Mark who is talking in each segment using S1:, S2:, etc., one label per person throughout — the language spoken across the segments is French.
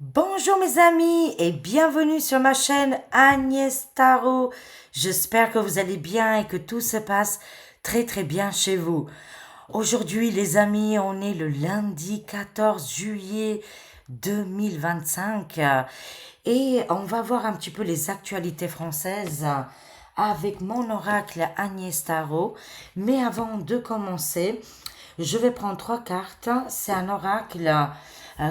S1: Bonjour mes amis et bienvenue sur ma chaîne Agnès Tarot. J'espère que vous allez bien et que tout se passe très bien chez vous. Aujourd'hui les amis, on est le lundi 14 juillet 2025 et on va voir un petit peu les actualités françaises avec mon oracle Agnès Tarot. Mais avant de commencer, je vais prendre trois cartes. C'est un oracle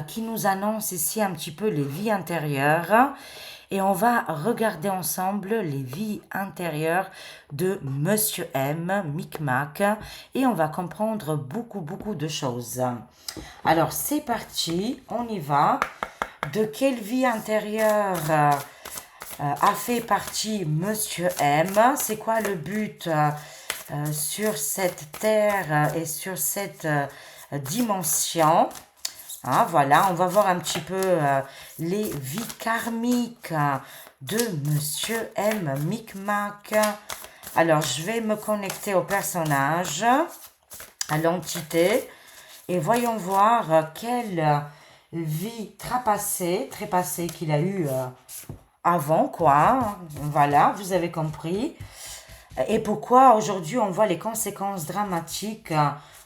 S1: qui nous annonce ici un petit peu les vies intérieures. Et on va regarder ensemble les vies intérieures de Monsieur M, Micmac. Et on va comprendre beaucoup de choses. Alors c'est parti, on y va. De quelle vie intérieure a fait partie Monsieur M? C'est quoi le but sur cette terre et sur cette dimension? Ah, voilà, on va voir un petit peu les vies karmiques de Monsieur M. Micmac. Alors, je vais me connecter au personnage, à l'entité, et voyons voir quelle vie trépassée qu'il a eue avant, quoi. Voilà, vous avez compris. Et pourquoi aujourd'hui on voit les conséquences dramatiques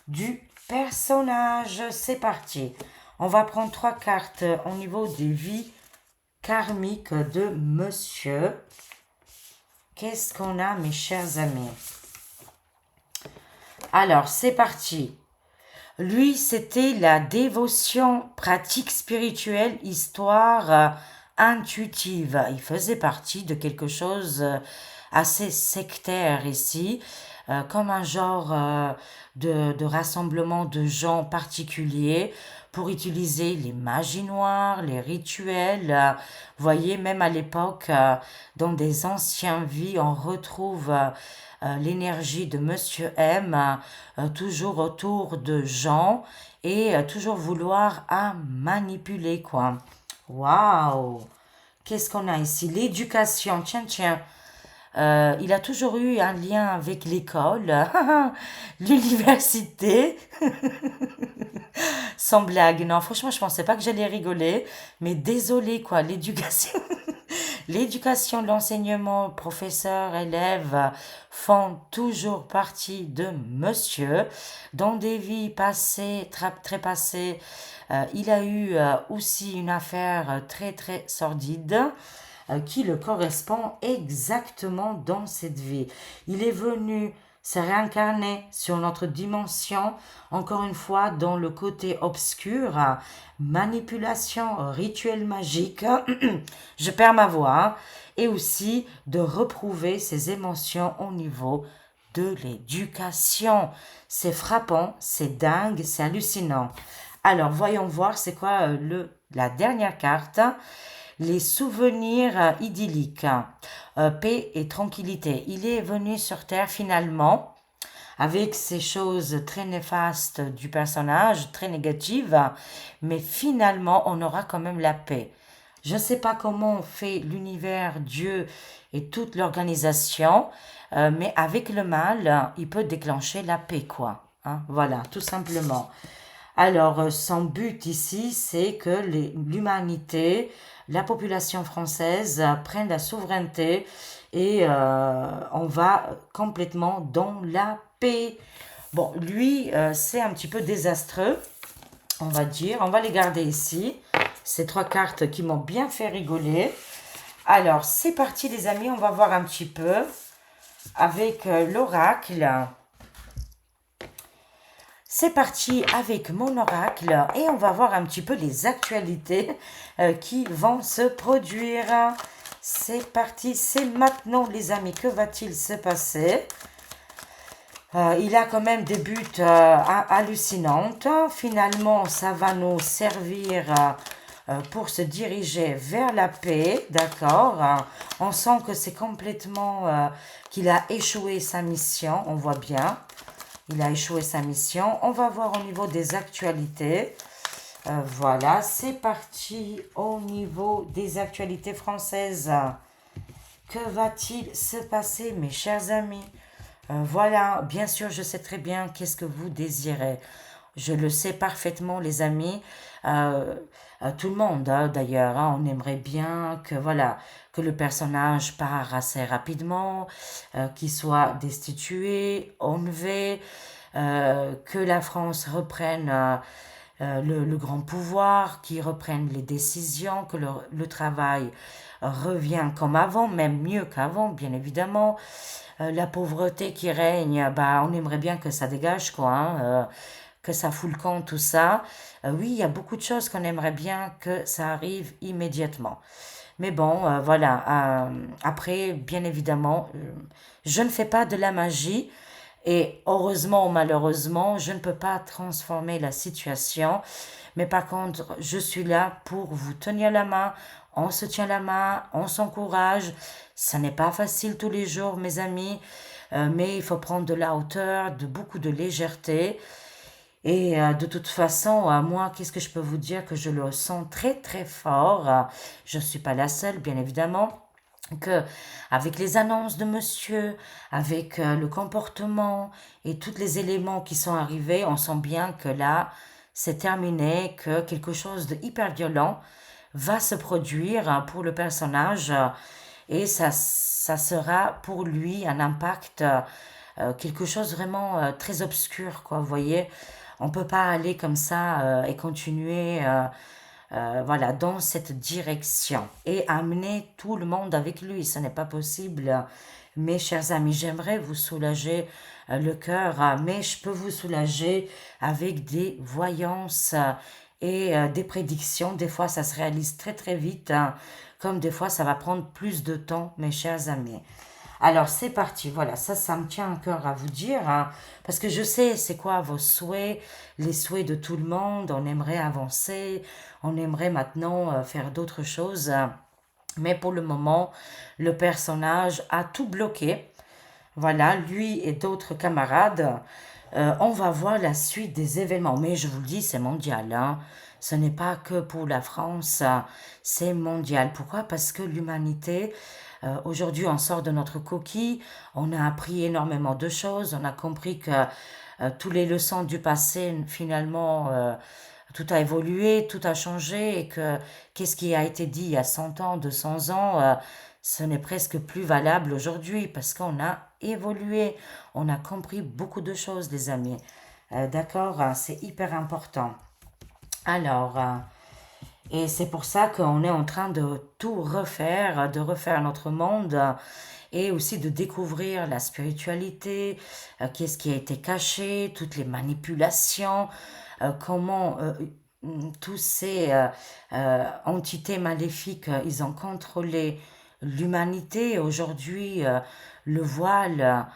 S1: du personnage. C'est parti. On va prendre trois cartes au niveau des vies karmiques de Monsieur. Qu'est-ce qu'on a, mes chers amis? Alors, c'est parti. Lui, c'était la dévotion, pratique spirituelle, histoire intuitive. Il faisait partie de quelque chose assez sectaire ici, comme un genre de rassemblement de gens particuliers pour utiliser les magies noires, les rituels. Vous voyez, même à l'époque, dans des anciennes vies, on retrouve l'énergie de Monsieur M, toujours autour de gens et toujours vouloir à manipuler, quoi. Waouh! Qu'est-ce qu'on a ici? L'éducation, tiens. Il a toujours eu un lien avec l'école, l'université. Sans blague, non, franchement, je pensais pas que j'allais rigoler, mais désolé, quoi, l'éducation. L'éducation, l'enseignement, professeurs, élèves font toujours partie de Monsieur. Dans des vies passées, très passées, il a eu aussi une affaire très sordide qui le correspond exactement dans cette vie. Il est venu se réincarner sur notre dimension, encore une fois dans le côté obscur, manipulation, rituel magique, je perds ma voix, hein, et aussi de reprouver ses émotions au niveau de l'éducation. C'est frappant, c'est dingue, c'est hallucinant. Alors, voyons voir c'est quoi la dernière carte. Les souvenirs idylliques, paix et tranquillité. Il est venu sur Terre finalement avec ces choses très néfastes du personnage, très négatives, mais finalement on aura quand même la paix. Je ne sais pas comment on fait l'univers, Dieu et toute l'organisation, mais avec le mal, il peut déclencher la paix, quoi. Hein, voilà, tout simplement. Alors, son but ici, c'est que l'humanité, la population française prenne la souveraineté et on va complètement dans la paix. Bon, lui, c'est un petit peu désastreux, on va dire. On va les garder ici. Ces trois cartes qui m'ont bien fait rigoler. Alors, c'est parti les amis, on va voir un petit peu avec l'oracle. C'est parti avec mon oracle et on va voir un petit peu les actualités qui vont se produire. C'est parti, c'est maintenant les amis, que va-t-il se passer? Il a quand même des buts hallucinantes. Finalement, ça va nous servir pour se diriger vers la paix, d'accord? On sent que c'est complètement qu'il a échoué sa mission, on voit bien. Il a échoué sa mission. On va voir au niveau des actualités. Voilà, c'est parti au niveau des actualités françaises. Que va-t-il se passer, mes chers amis? Voilà, bien sûr, je sais très bien qu'est-ce que vous désirez. Je le sais parfaitement, les amis. euh, tout le monde, hein, d'ailleurs, hein, on aimerait bien que, voilà, que le personnage part assez rapidement, qu'il soit destitué, enlevé, que la France reprenne le grand pouvoir, qu'il reprenne les décisions, que le travail revient comme avant, même mieux qu'avant, bien évidemment. La pauvreté qui règne, bah, on aimerait bien que ça dégage, quoi, hein, que ça fout le camp, tout ça. Oui, il y a beaucoup de choses qu'on aimerait bien que ça arrive immédiatement. Mais bon, voilà. Après, bien évidemment, je ne fais pas de la magie. Et heureusement ou malheureusement, je ne peux pas transformer la situation. Mais par contre, je suis là pour vous tenir la main. On se tient la main, on s'encourage. Ça n'est pas facile tous les jours, mes amis, mais il faut prendre de la hauteur, de beaucoup de légèreté. Et de toute façon, moi, qu'est-ce que je peux vous dire que je le sens très très fort. Je ne suis pas la seule, bien évidemment que avec les annonces de monsieur, avec le comportement et tous les éléments qui sont arrivés, on sent bien que là, c'est terminé, que quelque chose de hyper violent va se produire pour le personnage et ça sera pour lui un impact, quelque chose vraiment très obscur, quoi, vous voyez. On peut pas aller comme ça et continuer voilà, dans cette direction et amener tout le monde avec lui. Ce n'est pas possible. Mes chers amis, j'aimerais vous soulager le cœur, mais je peux vous soulager avec des voyances et des prédictions. Des fois, ça se réalise très très vite, hein, comme des fois, ça va prendre plus de temps, mes chers amis. Alors, c'est parti. Voilà, ça me tient à cœur à vous dire, hein, parce que je sais c'est quoi vos souhaits, les souhaits de tout le monde. On aimerait avancer, on aimerait maintenant faire d'autres choses. Mais pour le moment, le personnage a tout bloqué. Voilà, lui et d'autres camarades. On va voir la suite des événements. Mais je vous le dis, c'est mondial, hein. Ce n'est pas que pour la France, c'est mondial. Pourquoi? Parce que l'humanité, aujourd'hui, on sort de notre coquille, on a appris énormément de choses, on a compris que toutes les leçons du passé, finalement, tout a évolué, tout a changé et que qu'est-ce qui a été dit il y a 100 ans, 200 ans, ce n'est presque plus valable aujourd'hui parce qu'on a évolué, on a compris beaucoup de choses, les amis. D'accord, hein, c'est hyper important. Alors, et c'est pour ça qu'on est en train de tout refaire, de refaire notre monde et aussi de découvrir la spiritualité, qu'est-ce qui a été caché, toutes les manipulations, comment tous ces entités maléfiques, ils ont contrôlé l'humanité. Aujourd'hui, le voile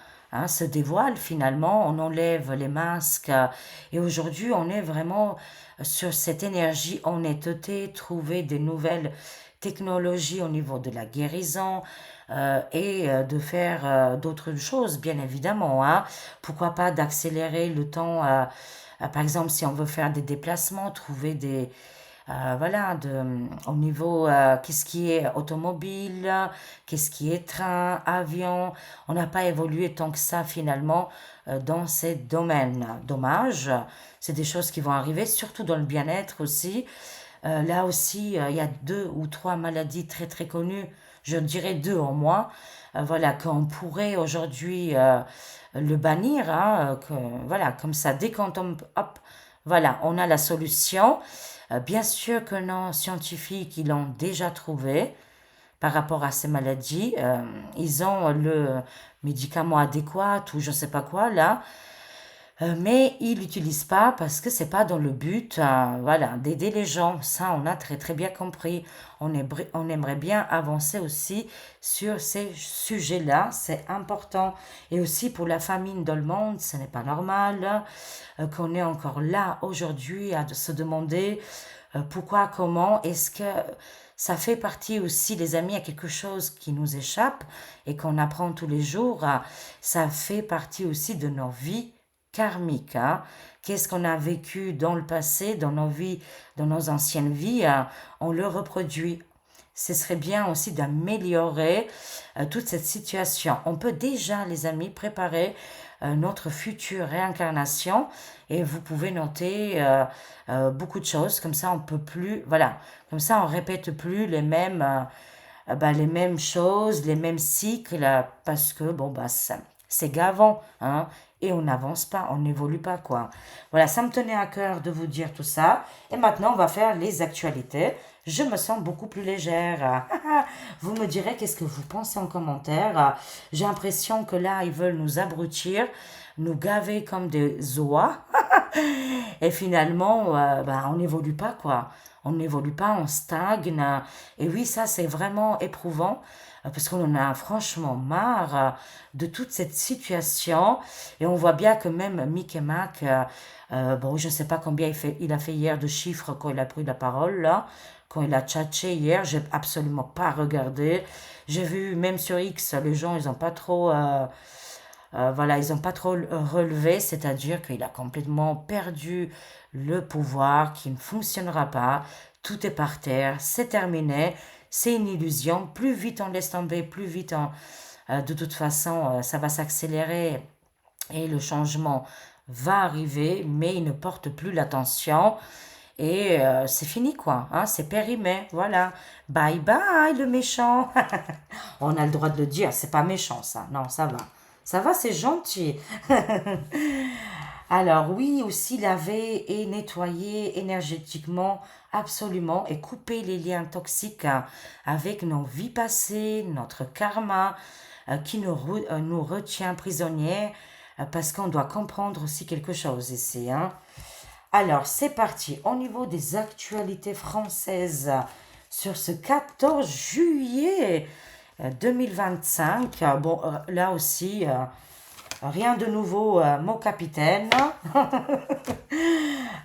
S1: se dévoile finalement, on enlève les masques et aujourd'hui on est vraiment sur cette énergie honnêteté, trouver des nouvelles technologies au niveau de la guérison et de faire d'autres choses, bien évidemment, hein. Pourquoi pas d'accélérer le temps, par exemple, si on veut faire des déplacements, trouver des, voilà, au niveau, qu'est-ce qui est automobile, qu'est-ce qui est train, avion. On n'a pas évolué tant que ça finalement dans ces domaines. Dommage, c'est des choses qui vont arriver, surtout dans le bien-être aussi. Là aussi, il y a deux ou trois maladies très très connues, je dirais deux en moins, voilà, qu'on pourrait aujourd'hui le bannir, hein, voilà, comme ça, dès qu'on tombe, hop, voilà, on a la solution. Bien sûr que nos scientifiques, ils l'ont déjà trouvé par rapport à ces maladies. Ils ont le médicament adéquat ou je sais pas quoi là, mais ils l'utilisent pas parce que c'est pas dans le but, voilà, d'aider les gens. Ça, on a très très bien compris. On aimerait bien avancer aussi sur ces sujets-là. C'est important. Et aussi pour la famine dans le monde, ce n'est pas normal qu'on est encore là aujourd'hui à se demander pourquoi, comment, est-ce que ça fait partie aussi, les amis, à quelque chose qui nous échappe et qu'on apprend tous les jours. Ça fait partie aussi de nos vies karmiques, hein. Qu'est-ce qu'on a vécu dans le passé, dans nos vies, dans nos anciennes vies, on le reproduit. Ce serait bien aussi d'améliorer toute cette situation. On peut déjà, les amis, préparer notre future réincarnation et vous pouvez noter beaucoup de choses. Comme ça, on peut plus, voilà, comme ça, on répète plus les mêmes choses, les mêmes cycles, parce que bon, bah, c'est gavant, hein, et on n'avance pas, on n'évolue pas, quoi. Voilà, ça me tenait à cœur de vous dire tout ça. Et maintenant, on va faire les actualités. Je me sens beaucoup plus légère. Vous me direz qu'est-ce que vous pensez en commentaire. J'ai l'impression que là, ils veulent nous abrutir, nous gaver comme des oies. Et finalement, on n'évolue pas, quoi. On n'évolue pas, on stagne. Et oui, ça, c'est vraiment éprouvant parce qu'on en a franchement marre de toute cette situation. Et on voit bien que même Mick et Mac, bon, je ne sais pas combien il a fait hier de chiffres quand il a pris la parole, là. Quand il a tchatché hier, j'ai absolument pas regardé. J'ai vu même sur X, les gens, ils ont pas trop voilà, ils n'ont pas trop relevé, c'est-à-dire qu'il a complètement perdu le pouvoir, qui ne fonctionnera pas, tout est par terre, c'est terminé, c'est une illusion, plus vite on laisse tomber, plus vite de toute façon ça va s'accélérer et le changement va arriver, mais il ne porte plus l'attention et c'est fini quoi, hein, c'est périmé, voilà. Bye bye le méchant. On a le droit de le dire, c'est pas méchant ça, non ça va. Ça va, c'est gentil. Alors oui, aussi laver et nettoyer énergétiquement, absolument, et couper les liens toxiques avec nos vies passées, notre karma, qui nous retient prisonniers, parce qu'on doit comprendre aussi quelque chose ici, hein. Alors, c'est parti. Au niveau des actualités françaises, sur ce 14 juillet 2025, bon, là aussi, rien de nouveau, mon capitaine.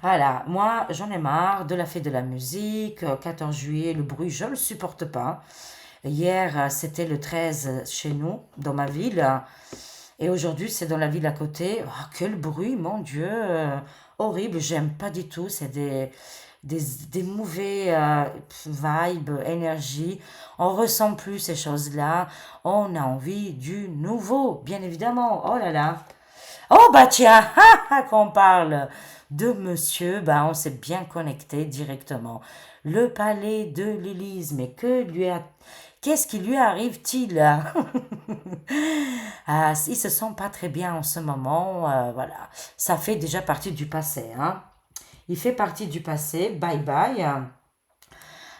S1: Voilà, moi, j'en ai marre de la fête de la musique. 14 juillet, le bruit, je ne le supporte pas. Hier, c'était le 13 chez nous, dans ma ville. Et aujourd'hui, c'est dans la ville à côté. Oh, quel bruit, mon Dieu. Horrible, j'aime pas du tout. C'est des mauvais vibes, énergie. On ressent plus ces choses-là. On a envie du nouveau, bien évidemment. Oh là là. Oh bah tiens, quand on parle de monsieur, bah on s'est bien connecté directement. Le palais de l'Élysée, mais qu'est-ce qui lui arrive-t-il? Il se sent pas très bien en ce moment, voilà. Ça fait déjà partie du passé, hein. Il fait partie du passé, bye bye.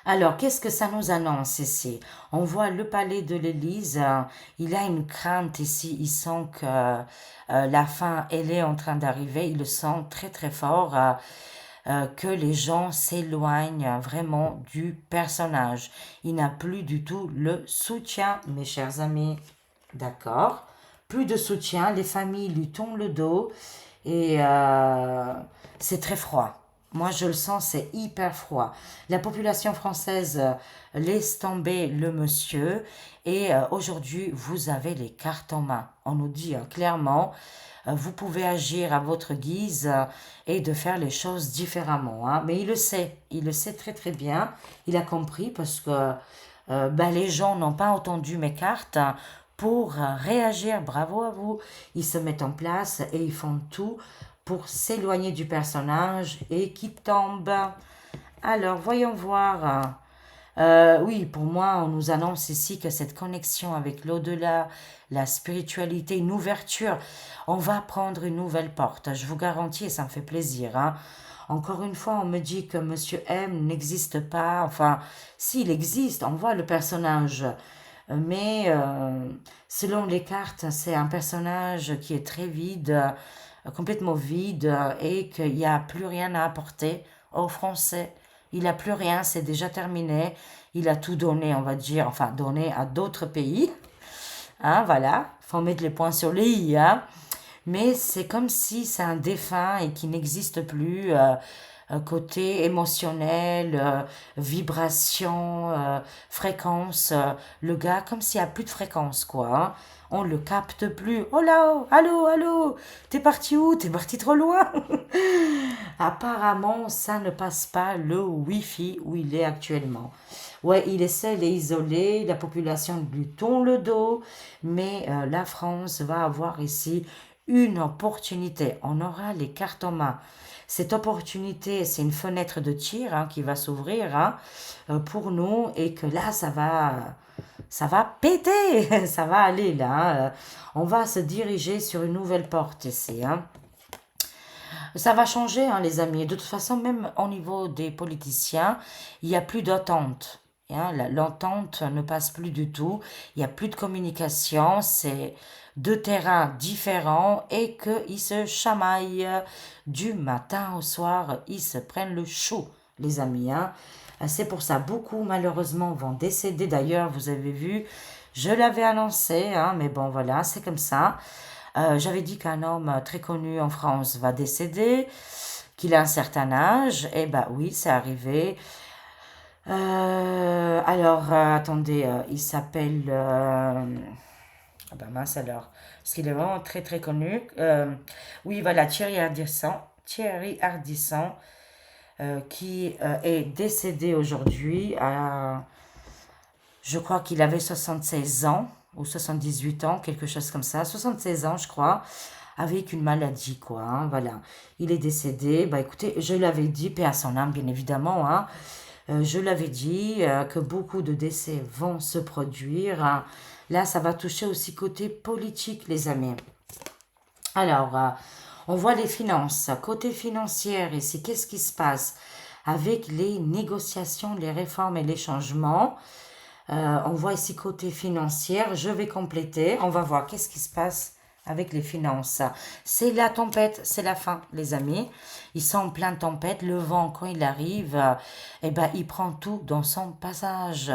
S1: Alors, qu'est-ce que ça nous annonce ici? On voit le palais de l'Élysée, il a une crainte ici, il sent que la fin, elle est en train d'arriver, il le sent très très fort, que les gens s'éloignent vraiment du personnage. Il n'a plus du tout le soutien, mes chers amis. D'accord? Plus de soutien, les familles lui tournent le dos et c'est très froid. Moi, je le sens, c'est hyper froid. La population française laisse tomber le monsieur et aujourd'hui, vous avez les cartes en main. On nous dit clairement, vous pouvez agir à votre guise et de faire les choses différemment, hein. Mais il le sait très très bien. Il a compris parce que les gens n'ont pas entendu mes cartes pour réagir. Bravo à vous. Ils se mettent en place et ils font tout pour s'éloigner du personnage et qui tombe. Alors, voyons voir. Oui, pour moi, on nous annonce ici que cette connexion avec l'au-delà, la spiritualité, une ouverture, on va prendre une nouvelle porte. Je vous garantis, et ça me fait plaisir, hein. Encore une fois, on me dit que Monsieur M n'existe pas. Enfin, s'il existe, on voit le personnage. Mais selon les cartes, c'est un personnage qui est très vide, complètement vide, et qu'il n'y a plus rien à apporter aux Français. Il n'a plus rien, c'est déjà terminé. Il a tout donné, on va dire, enfin donné à d'autres pays. Hein, voilà, faut mettre les points sur les i, hein. Mais c'est comme si c'est un défunt et qui n'existe plus. Côté émotionnel, vibration, fréquence, le gars, comme s'il n'y a plus de fréquence, quoi, hein. On le capte plus. Oh là, oh, allô, allô, t'es parti où? T'es parti trop loin? Apparemment, ça ne passe pas le Wi-Fi où il est actuellement. Ouais, il est seul et isolé, la population lui tourne le dos, mais la France va avoir ici une opportunité. On aura les cartes en main. Cette opportunité, c'est une fenêtre de tir qui va s'ouvrir pour nous et que là, ça va péter, ça va aller là. On va se diriger sur une nouvelle porte ici. Ça va changer, les amis. De toute façon, même au niveau des politiciens, il n'y a plus d'entente. L'entente ne passe plus du tout. Il n'y a plus de communication. C'est deux terrains différents et qu'ils se chamaillent du matin au soir. Ils se prennent le chou, les amis. C'est pour ça, beaucoup malheureusement vont décéder. D'ailleurs, vous avez vu, je l'avais annoncé, mais bon, voilà, c'est comme ça. J'avais dit qu'un homme très connu en France va décéder, qu'il a un certain âge. Eh ben oui, c'est arrivé. Attendez, il s'appelle... ah ben mince alors, parce qu'il est vraiment très très connu. Oui, voilà, Thierry Ardisson. Thierry Ardisson, qui est décédé aujourd'hui je crois qu'il avait 76 ans ou 78 ans, quelque chose comme ça, 76 ans je crois, avec une maladie quoi, voilà. Il est décédé, bah écoutez, je l'avais dit, paix à son âme bien évidemment, je l'avais dit que beaucoup de décès vont se produire. Là, ça va toucher aussi côté politique, les amis. Alors, on voit les finances. Côté financier, ici, qu'est-ce qui se passe avec les négociations, les réformes et les changements? On voit ici côté financier. Je vais compléter. On va voir qu'est-ce qui se passe avec les finances. C'est la tempête, c'est la fin, les amis. Ils sont en pleine tempête. Le vent, quand il arrive, eh ben, il prend tout dans son passage.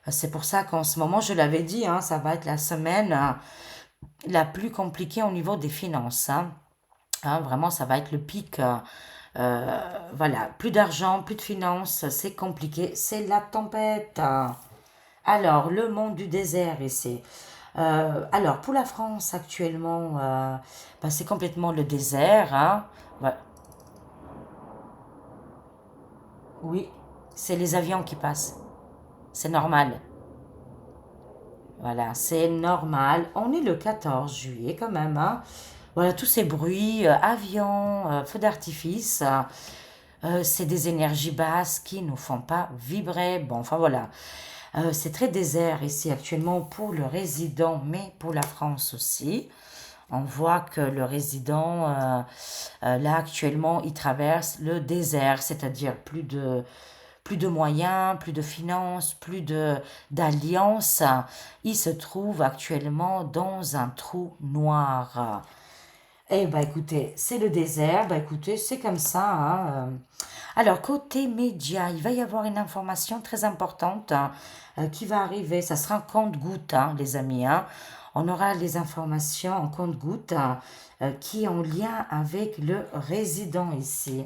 S1: C'est pour ça qu'en ce moment, je l'avais dit, ça va être la semaine la plus compliquée au niveau des finances. Vraiment, ça va être le pic. Voilà, plus d'argent, plus de finances, c'est compliqué, c'est la tempête. Alors, le monde du désert ici. Alors, pour la France actuellement, c'est complètement le désert. Ouais. Oui, c'est les avions qui passent. C'est normal. Voilà, c'est normal. On est le 14 juillet quand même. Voilà, tous ces bruits, avions, feux d'artifice, c'est des énergies basses qui ne nous font pas vibrer. Bon, enfin voilà. C'est très désert ici actuellement pour le résident, mais pour la France aussi. On voit que le résident, là actuellement, il traverse le désert, c'est-à-dire plus de moyens, plus de finances, plus de d'alliances. Il se trouve actuellement dans un trou noir. Eh ben écoutez, c'est le désert, ben écoutez, c'est comme ça. Alors, côté média, il va y avoir une information très importante qui va arriver. Ça sera en compte-goutte, les amis. On aura les informations en compte-goutte qui est en lien avec le résident ici.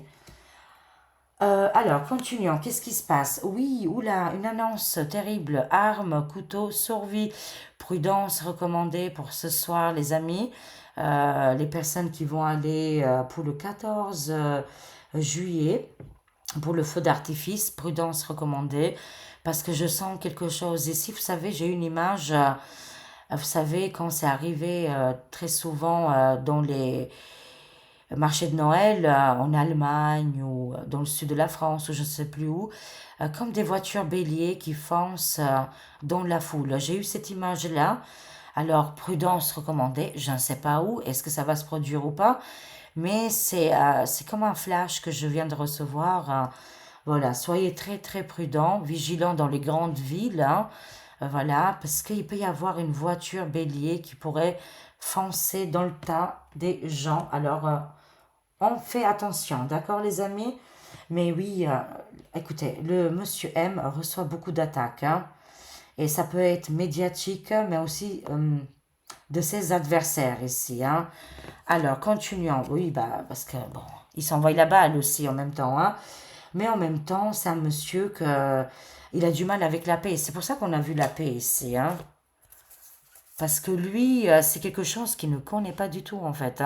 S1: Alors, continuons. Qu'est-ce qui se passe? Oui, oula, une annonce terrible. Armes, couteaux, survie. Prudence recommandée pour ce soir, les amis. Les personnes qui vont aller pour le 14 juillet, pour le feu d'artifice, prudence recommandée. Parce que je sens quelque chose ici. Vous savez, j'ai une image. Vous savez, quand c'est arrivé très souvent dans les marché de Noël en Allemagne ou dans le sud de la France ou je ne sais plus où, comme des voitures béliers qui foncent dans la foule. J'ai eu cette image-là. Alors, prudence recommandée, je ne sais pas où, est-ce que ça va se produire ou pas, mais c'est comme un flash que je viens de recevoir. Voilà, soyez très très prudents, vigilants dans les grandes villes. Voilà, parce qu'il peut y avoir une voiture bélier qui pourrait foncer dans le tas des gens. Alors, on fait attention, d'accord les amis? Mais oui, écoutez, le monsieur M reçoit beaucoup d'attaques, et ça peut être médiatique, mais aussi de ses adversaires ici. Alors, continuons. Oui, bah, parce que, bon, il s'envoie la balle aussi en même temps. Mais en même temps, c'est un monsieur que il a du mal avec la paix. C'est pour ça qu'on a vu la paix ici. Parce que lui, c'est quelque chose qu'il ne connaît pas du tout, en fait.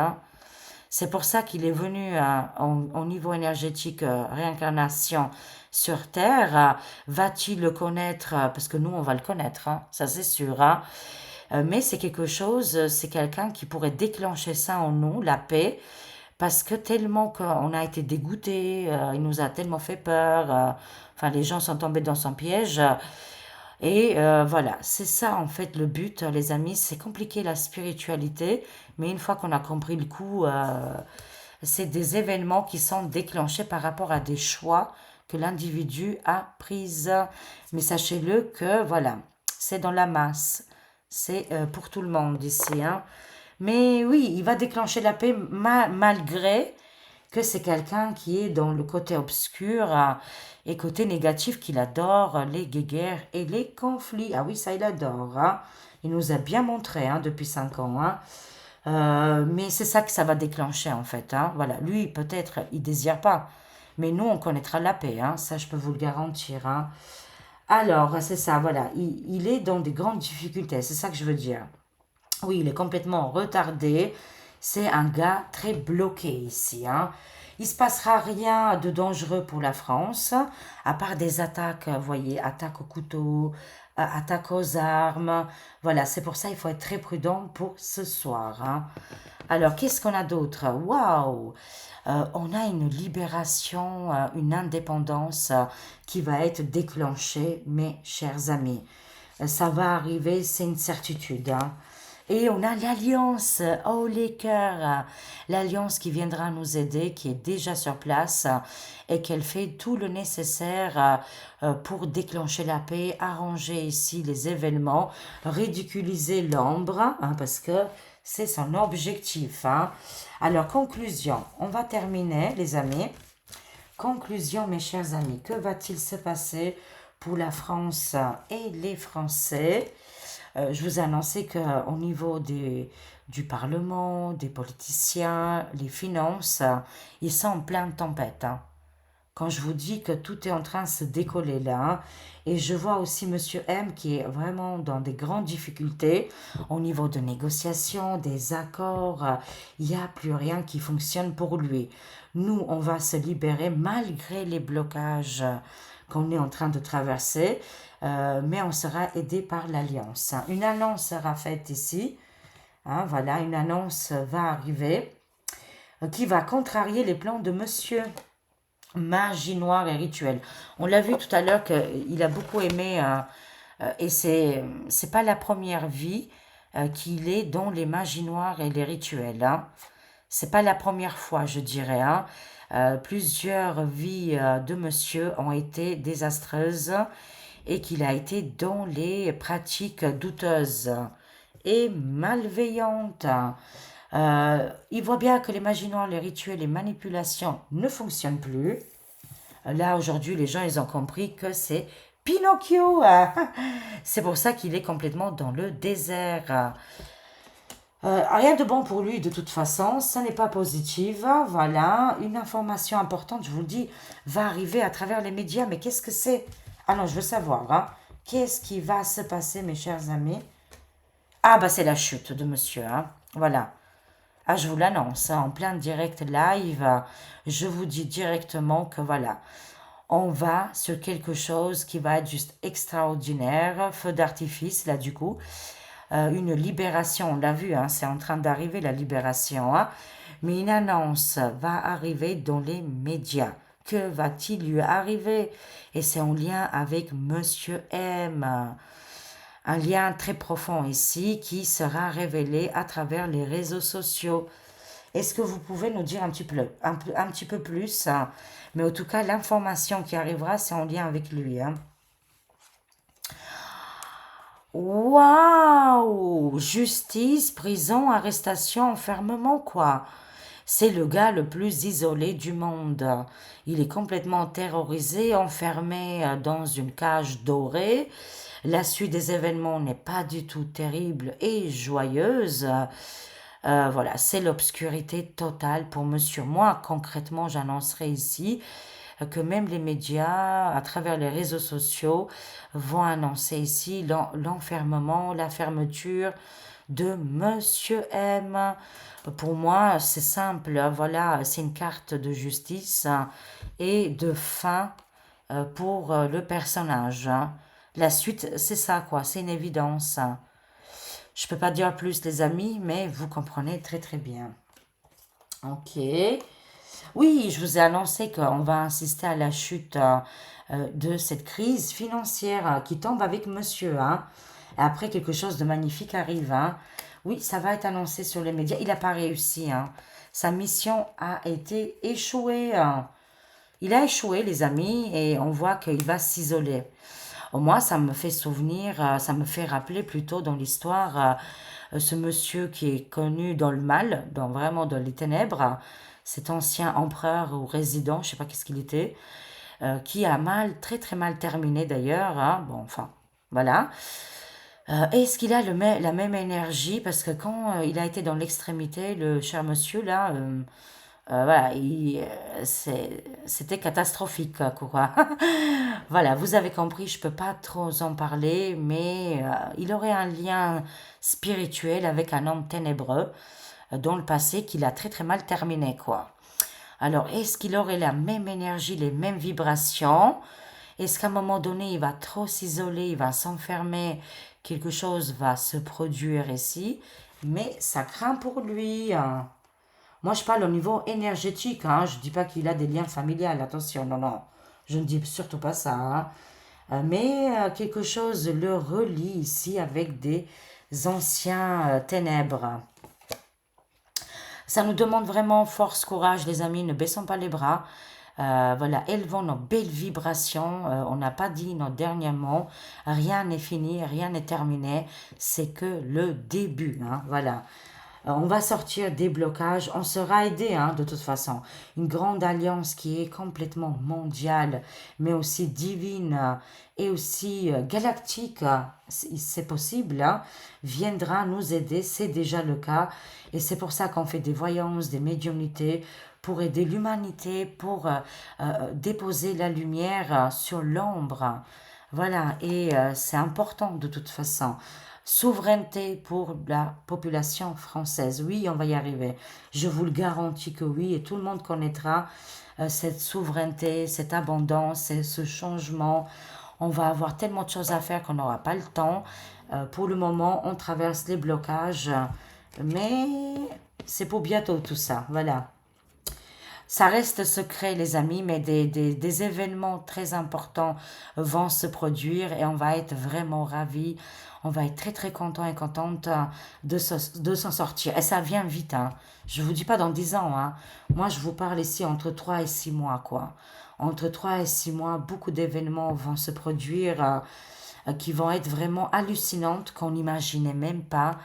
S1: C'est pour ça qu'il est venu au niveau énergétique, réincarnation sur Terre. Va-t-il le connaître? Parce que nous, on va le connaître, ça c'est sûr. Mais c'est quelque chose, c'est quelqu'un qui pourrait déclencher ça en nous, la paix, parce que tellement qu'on a été dégoûté, il nous a tellement fait peur, enfin les gens sont tombés dans son piège. Et voilà, c'est ça en fait le but, les amis, c'est compliqué la spiritualité, mais une fois qu'on a compris le coup, c'est des événements qui sont déclenchés par rapport à des choix que l'individu a prises. Mais sachez-le que voilà, c'est dans la masse, c'est pour tout le monde ici, hein. Mais oui, il va déclencher la paix malgré que c'est quelqu'un qui est dans le côté obscur et côté négatif qu'il adore les guéguerres et les conflits. Ah oui, ça il adore, hein. Il nous a bien montré hein, depuis 5 ans. Hein. Mais c'est ça que ça va déclencher en fait. Hein. Voilà, lui peut-être il désire pas, mais nous on connaîtra la paix. Hein. Ça je peux vous le garantir. Hein. Alors c'est ça, voilà, il est dans des grandes difficultés. C'est ça que je veux dire. Oui, il est complètement retardé. C'est un gars très bloqué ici. Hein. Il se passera rien de dangereux pour la France, à part des attaques, vous voyez, attaques au couteau, attaques aux armes. Voilà, c'est pour ça qu'il faut être très prudent pour ce soir. Hein. Alors, qu'est-ce qu'on a d'autre? Waouh! On a une libération, une indépendance qui va être déclenchée, mes chers amis. Ça va arriver, c'est une certitude. Hein. Et on a l'Alliance, oh les cœurs, l'Alliance qui viendra nous aider, qui est déjà sur place et qu'elle fait tout le nécessaire pour déclencher la paix, arranger ici les événements, ridiculiser l'ombre, hein, parce que c'est son objectif. Hein. Alors, conclusion, on va terminer les amis. Conclusion, mes chers amis, que va-t-il se passer pour la France et les Français? Je vous ai annoncé qu'au niveau du Parlement, des politiciens, les finances, ils sont en pleine tempête. Hein. Quand je vous dis que tout est en train de se décoller là, hein, et je vois aussi Monsieur M qui est vraiment dans des grandes difficultés au niveau de négociations, des accords, il n'y a plus rien qui fonctionne pour lui. Nous, on va se libérer malgré les blocages qu'on est en train de traverser, mais on sera aidé par l'Alliance. Hein. Une annonce sera faite ici, hein, voilà, une annonce va arriver qui va contrarier les plans de Monsieur Magie noire et rituel. On l'a vu tout à l'heure qu'il a beaucoup aimé, et c'est pas la première vie qu'il est dans les magies noires et les rituels. Hein. C'est pas la première fois, je dirais. Hein. Plusieurs vies de monsieur ont été désastreuses et qu'il a été dans les pratiques douteuses et malveillantes. Il voit bien que les magies noires, les rituels, les manipulations ne fonctionnent plus. Là, aujourd'hui, les gens, ils ont compris que c'est Pinocchio. C'est pour ça qu'il est complètement dans le désert. Rien de bon pour lui de toute façon, ce n'est pas positif. Voilà, une information importante, je vous le dis, va arriver à travers les médias. Mais qu'est-ce que c'est? Ah non, je veux savoir. Hein. Qu'est-ce qui va se passer, mes chers amis? Ah, bah c'est la chute de monsieur. Hein. Voilà. Ah, je vous l'annonce, hein, en plein direct live, je vous dis directement que voilà, on va sur quelque chose qui va être juste extraordinaire, feu d'artifice là du coup, une libération, on l'a vu, hein, c'est en train d'arriver la libération, hein, mais une annonce va arriver dans les médias. Que va-t-il lui arriver? Et c'est en lien avec Monsieur M. Un lien très profond ici qui sera révélé à travers les réseaux sociaux. Est-ce que vous pouvez nous dire un petit peu plus? Hein. Mais en tout cas, l'information qui arrivera, c'est en lien avec lui. Hein. Waouh! Justice, prison, arrestation, enfermement, quoi. C'est le gars le plus isolé du monde. Il est complètement terrorisé, enfermé dans une cage dorée. La suite des événements n'est pas du tout terrible et joyeuse. Voilà, c'est l'obscurité totale pour monsieur. Moi, concrètement, j'annoncerai ici que même les médias, à travers les réseaux sociaux, vont annoncer ici l'enfermement, la fermeture de Monsieur M. Pour moi, c'est simple, voilà, c'est une carte de justice et de fin pour le personnage. Hein. La suite, c'est ça, quoi, c'est une évidence. Je peux pas dire plus, les amis, mais vous comprenez très très bien. Ok. Oui, je vous ai annoncé qu'on va assister à la chute de cette crise financière qui tombe avec monsieur, hein. Et après, quelque chose de magnifique arrive, hein. Oui, ça va être annoncé sur les médias. Il n'a pas réussi, hein. Sa mission a été échouée, hein. Il a échoué, les amis, et on voit qu'il va s'isoler. Au moins, ça me fait souvenir, ça me fait rappeler plutôt dans l'histoire ce monsieur qui est connu dans le mal, vraiment dans les ténèbres, cet ancien empereur ou résident, je sais pas qu'est-ce qu'il était, qui a mal, très très mal terminé d'ailleurs, hein. Bon, enfin, voilà. Est-ce qu'il a la même énergie? Parce que quand il a été dans l'extrémité, le cher monsieur là, voilà, c'était catastrophique, quoi. Voilà, vous avez compris, je peux pas trop en parler, mais il aurait un lien spirituel avec un homme ténébreux dans le passé qu'il a très très mal terminé, quoi. Alors, est-ce qu'il aurait la même énergie, les mêmes vibrations? Est-ce qu'à un moment donné, il va trop s'isoler, il va s'enfermer, quelque chose va se produire ici, mais ça craint pour lui, hein. Moi, je parle au niveau énergétique, hein. Je ne dis pas qu'il a des liens familiales, attention, non, non. Je ne dis surtout pas ça, hein. Mais quelque chose le relie ici avec des anciens ténèbres. Ça nous demande vraiment force, courage, les amis, ne baissons pas les bras. Voilà, élevons nos belles vibrations. On n'a pas dit nos derniers mots. Rien n'est fini, rien n'est terminé. C'est que le début, hein. Voilà. On va sortir des blocages, on sera aidé, hein, de toute façon. Une grande alliance qui est complètement mondiale, mais aussi divine et aussi galactique, c'est possible, hein, viendra nous aider, c'est déjà le cas. Et c'est pour ça qu'on fait des voyances, des médiumnités, pour aider l'humanité, pour déposer la lumière sur l'ombre. Voilà, et c'est important de toute façon. Souveraineté pour la population française. Oui, on va y arriver. Je vous le garantis que oui, et tout le monde connaîtra cette souveraineté, cette abondance, ce changement. On va avoir tellement de choses à faire qu'on n'aura pas le temps. Pour le moment, on traverse les blocages, mais c'est pour bientôt tout ça. Voilà. Ça reste secret, les amis, mais des événements très importants vont se produire et on va être vraiment ravis. On va être très très content et contente de s'en sortir. Et ça vient vite, hein. Je vous dis pas dans 10 ans, hein. Moi, je vous parle ici entre 3 et 6 mois, quoi. Entre 3 et 6 mois, beaucoup d'événements vont se produire qui vont être vraiment hallucinantes, qu'on n'imaginait même pas,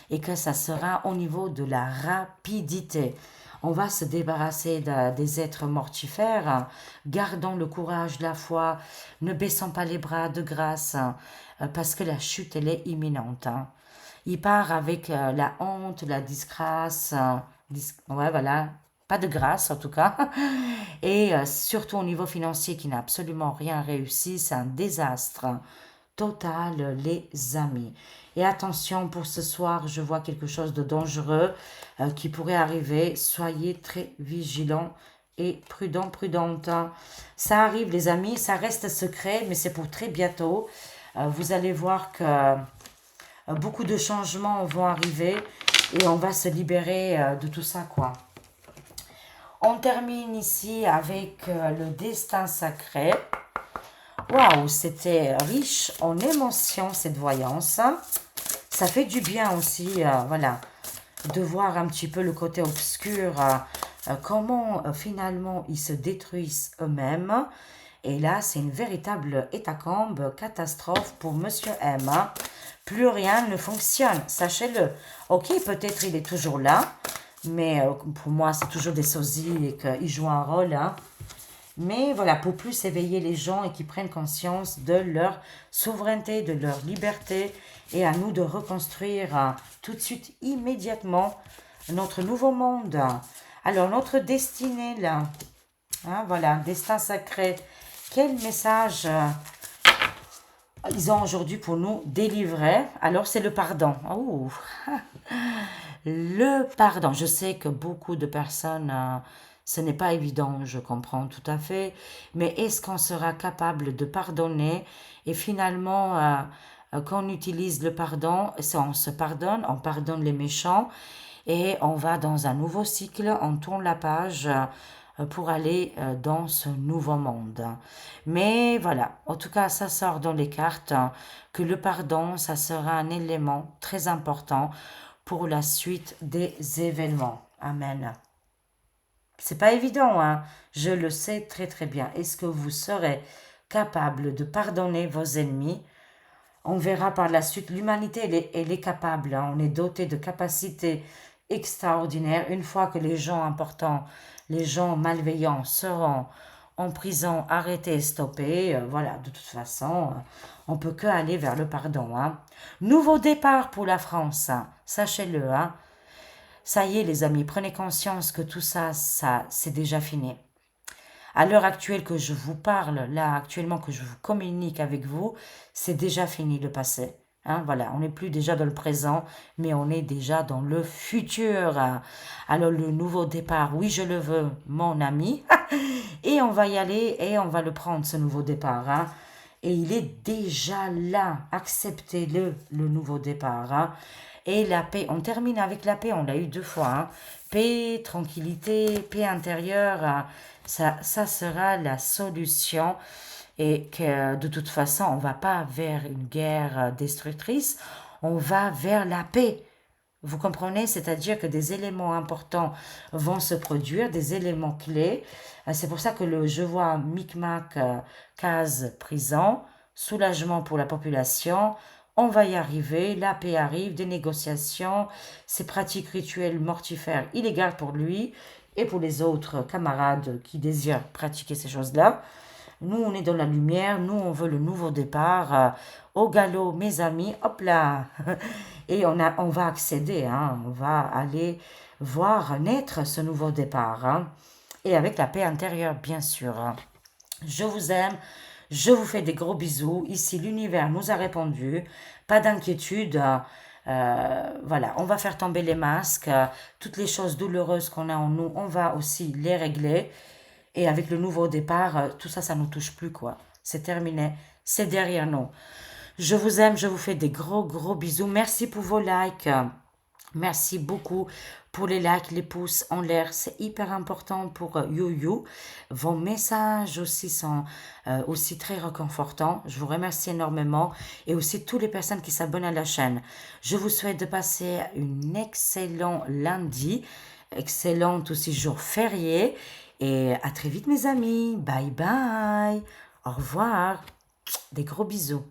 S1: et que ça sera au niveau de la rapidité. On va se débarrasser des êtres mortifères, gardons le courage, la foi, ne baissons pas les bras de grâce, parce que la chute, elle est imminente, hein. Il part avec la honte, la disgrâce, ouais, voilà, pas de grâce en tout cas, et surtout au niveau financier qui n'a absolument rien réussi, c'est un désastre total, les amis. Et attention, pour ce soir, je vois quelque chose de dangereux qui pourrait arriver. Soyez très vigilants et prudents, prudentes, hein. Ça arrive, les amis, ça reste secret, mais c'est pour très bientôt. Vous allez voir que beaucoup de changements vont arriver et on va se libérer de tout ça, quoi. On termine ici avec le destin sacré. Waouh, c'était riche en émotions cette voyance. Ça fait du bien aussi, voilà, de voir un petit peu le côté obscur, comment finalement ils se détruisent eux-mêmes. Et là, c'est une véritable hécatombe, catastrophe pour Monsieur M, hein. Plus rien ne fonctionne, sachez-le. Ok, peut-être il est toujours là, mais pour moi, c'est toujours des sosies et qu'il joue un rôle, hein. Mais voilà, pour plus éveiller les gens et qu'ils prennent conscience de leur souveraineté, de leur liberté, et à nous de reconstruire tout de suite, immédiatement, notre nouveau monde. Alors, notre destinée, là, hein, voilà, destin sacré. Quel message ils ont aujourd'hui pour nous délivrer? Alors, c'est le pardon. Oh. Le pardon. Je sais que beaucoup de personnes, ce n'est pas évident, je comprends tout à fait, mais est-ce qu'on sera capable de pardonner et finalement Quand on utilise le pardon, on se pardonne, on pardonne les méchants et on va dans un nouveau cycle, on tourne la page pour aller dans ce nouveau monde. Mais voilà, en tout cas, ça sort dans les cartes que le pardon, ça sera un élément très important pour la suite des événements. Amen. C'est pas évident, hein. Je le sais très très bien. Est-ce que vous serez capable de pardonner vos ennemis? On verra par la suite. L'humanité, elle est capable, hein. On est doté de capacités extraordinaires. Une fois que les gens importants, les gens malveillants seront en prison, arrêtés, stoppés, voilà, de toute façon, on peut que aller vers le pardon, hein. Nouveau départ pour la France, hein. Sachez-le, hein. Ça y est, les amis, prenez conscience que tout ça, c'est déjà fini. À l'heure actuelle que je vous parle, là, actuellement que je vous communique avec vous, c'est déjà fini le passé. Hein, voilà, on n'est plus déjà dans le présent, mais on est déjà dans le futur. Alors, le nouveau départ, oui, je le veux, mon ami. Et on va y aller et on va le prendre, ce nouveau départ. Hein. Et il est déjà là. Acceptez-le, le nouveau départ. Hein. Et la paix, on termine avec la paix, on l'a eu 2 fois. Hein. Paix, tranquillité, paix intérieure, ça sera la solution. Et que de toute façon, on ne va pas vers une guerre destructrice, on va vers la paix. Vous comprenez? C'est-à-dire que des éléments importants vont se produire, des éléments clés. C'est pour ça que je vois Micmac, case prison, soulagement pour la population. On va y arriver, la paix arrive, des négociations, ces pratiques rituelles mortifères illégales pour lui et pour les autres camarades qui désirent pratiquer ces choses-là. Nous, on est dans la lumière, nous, on veut le nouveau départ. Au galop, mes amis, hop là. Et on va accéder, hein, on va aller voir naître ce nouveau départ. Hein, et avec la paix intérieure, bien sûr. Hein. Je vous aime, je vous fais des gros bisous. Ici, l'univers nous a répondu. Pas d'inquiétude. Voilà, on va faire tomber les masques. Toutes les choses douloureuses qu'on a en nous, on va aussi les régler. Et avec le nouveau départ, tout ça, ça ne nous touche plus, quoi. C'est terminé. C'est derrière nous. Je vous aime, je vous fais des gros, gros bisous. Merci pour vos likes. Merci beaucoup pour les likes, les pouces en l'air. C'est hyper important pour YoYo. Vos messages aussi sont aussi très réconfortants. Je vous remercie énormément. Et aussi toutes les personnes qui s'abonnent à la chaîne. Je vous souhaite de passer un excellent lundi. Excellent aussi jour férié. Et à très vite mes amis. Bye bye. Au revoir. Des gros bisous.